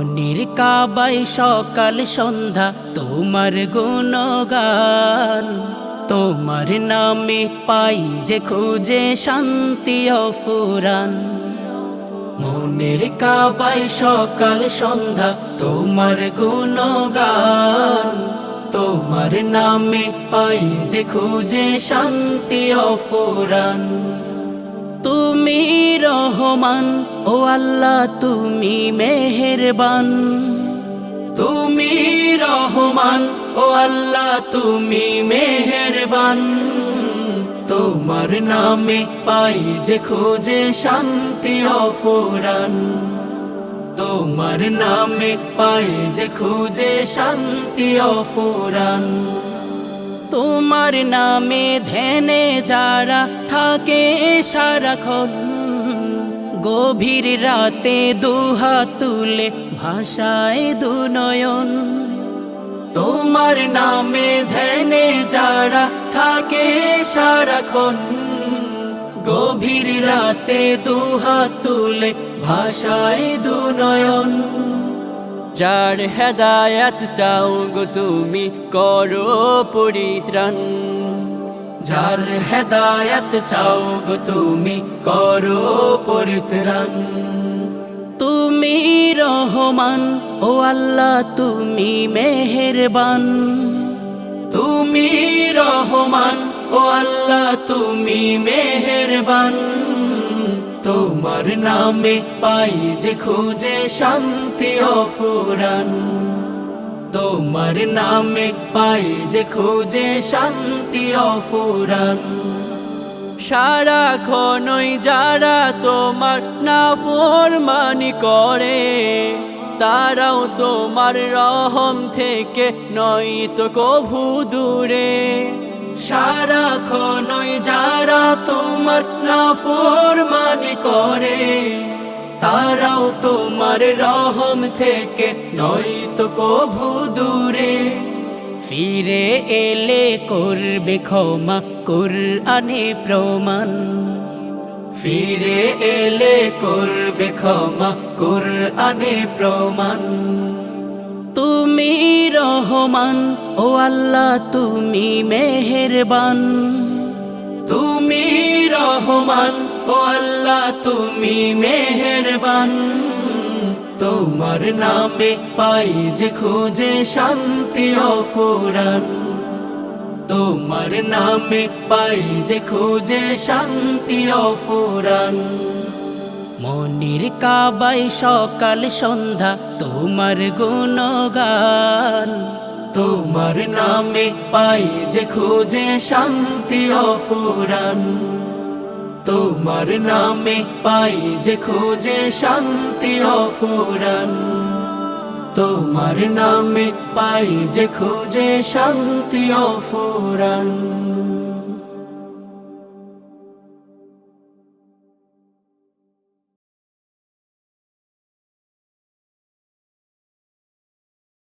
মনির কাবায় সকাল সন্ধ্যা তোমার গুণগান, তোমার নামে পাই যে খুঁজে শান্তি অফুরান। মনের কাবায় সকাল সন্ধ্যা তোমার গুণগান, তোমার নামে পাই যে খুঁজে শান্তি অফুরান। তুমি রহমান ও আল্লাহ তুমি মেহেরবান, তুমি রহমান ও আল্লাহ তুমি মেহেরবান। তোমার নামে পাই যে খুঁজে শান্তি অফুরান, তোমার নামে পাই যে খুঁজে শান্তি অফুরান। তোমার নামে ধ্যানে যারা থাকে সারাক্ষণ, গভীর রাতে দুহাত তুলে ভাষায় দুনয়ন। তোমার নামে ধ্যানে যারা থাকে সারাক্ষণ, গভীর রাতে দুহাত তুলে ভাষায় দুনয়ন। যার হেদায়াত চাও গো তুমি করো পরিত্রাণ, যার হেদায়াত চাও গো তুমি করো পরিত্রাণ। তুমি রহমান ও আল্লাহ তুমি মেহেরবান, তুমি রহমান ও আল্লাহ তুমি মেহেরবান। তোমার নামে পাই যে খুঁজে শান্তি অফুরান, তোমার নামে পাই যে খুঁজে শান্তি অফুরান। সারাক্ষণই যারা তোমার নাফরমানি করে, তারাও তোমার রহম থেকে নয়তো কভু দূরে। সারাক্ষণই যারা তোমার নাফরমানি করে, তারাও তোমার রহম থেকে নয়তো কভু দূরে। ফিরে এলে করবে ক্ষমা কুরআনে প্রমাণ, ফিরে এলে করবে ক্ষমা কুরআনে প্রমাণ। তুমি রহমান ও আল্লাহ তুমি মেহেরবান, তুমি রহমান ও আল্লাহ তুমি মেহেরবান। তোমার নামে পাই যে খুঁজে শান্তি অফুরান, তোমার নামে পাই যে খুঁজে শান্তি অফুরান। মনির কাবায় সকাল সন্ধ্যা তোমার গুণগান, তোমার নামে পাই যে খুঁজে শান্তি অফুরান। তোমার নামে পাই যে খুঁজে শান্তি অফুরান, তোমার নামে পাই যে খুঁজে শান্তি অফুরান।